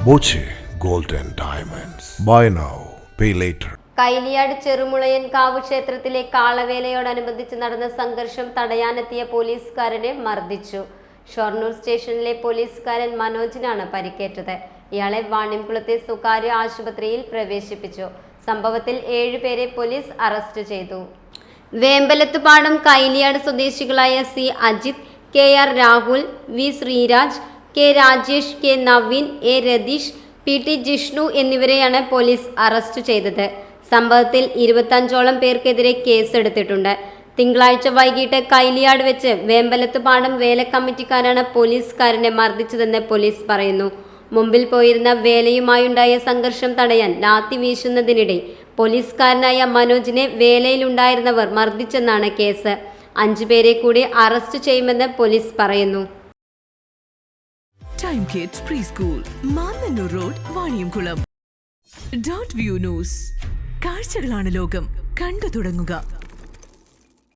Boche gold and diamonds. Buy now pay later. Kailiyad ചെറുമുളയൻ കാവ് ക്ഷേത്രത്തിലെ കാളവേലയോടനുബന്ധിച്ച് നടന്ന സംഘർഷം തടയാനെത്തിയ പോലീസുകാരനെ മർദ്ദിച്ചു. ഷൊർണൂർ സ്റ്റേഷനിലെ പോലീസുകാരൻ മനോജിനാണ് പരിക്കേറ്റത്. ഇയാളെ വാണിംകുളത്തെ സ്വകാര്യ ആശുപത്രിയിൽ പ്രവേശിപ്പിച്ചു. സംഭവത്തിൽ 7 പേരെ പോലീസ് അറസ്റ്റ് ചെയ്തു. വേമ്പലത്തുപാടം കൈലിയാട് സ്വദേശികളായ C Ajith, KR Rahul, V Sreeraj, K Rajesh, K Naveen, A Ratheesh, PT Jishnu എന്നിവരെയാണ് പോലീസ് അറസ്റ്റ് ചെയ്തത്. സംഭവത്തിൽ 25ഓളം പേർക്കെതിരെ കേസെടുത്തിട്ടുണ്ട്. തിങ്കളാഴ്ച വൈകിട്ട് കൈലിയാട് വെച്ച് വേമ്പലത്തുപാടം വേല കമ്മിറ്റിക്കാരാണ് പോലീസുകാരനെ മർദ്ദിച്ചതെന്ന് പോലീസ് പറയുന്നു. മുമ്പിൽ പോയിരുന്ന വേലയുമായുണ്ടായ സംഘർഷം തടയാൻ ലാത്തി വീശുന്നതിനിടെ പോലീസുകാരനായ മനോജിനെ വേലയിലുണ്ടായിരുന്നവർ മർദ്ദിച്ചെന്നാണ് കേസ്. 5 പേരെ കൂടി അറസ്റ്റ് ചെയ്യുമെന്ന് പോലീസ് പറയുന്നു. Time kids pre school, Mannannur road, Vaniyamkulam. Dot view news. കാഴ്ചകളാണ് ലോകം, കണ്ടു തുടങ്ങുക.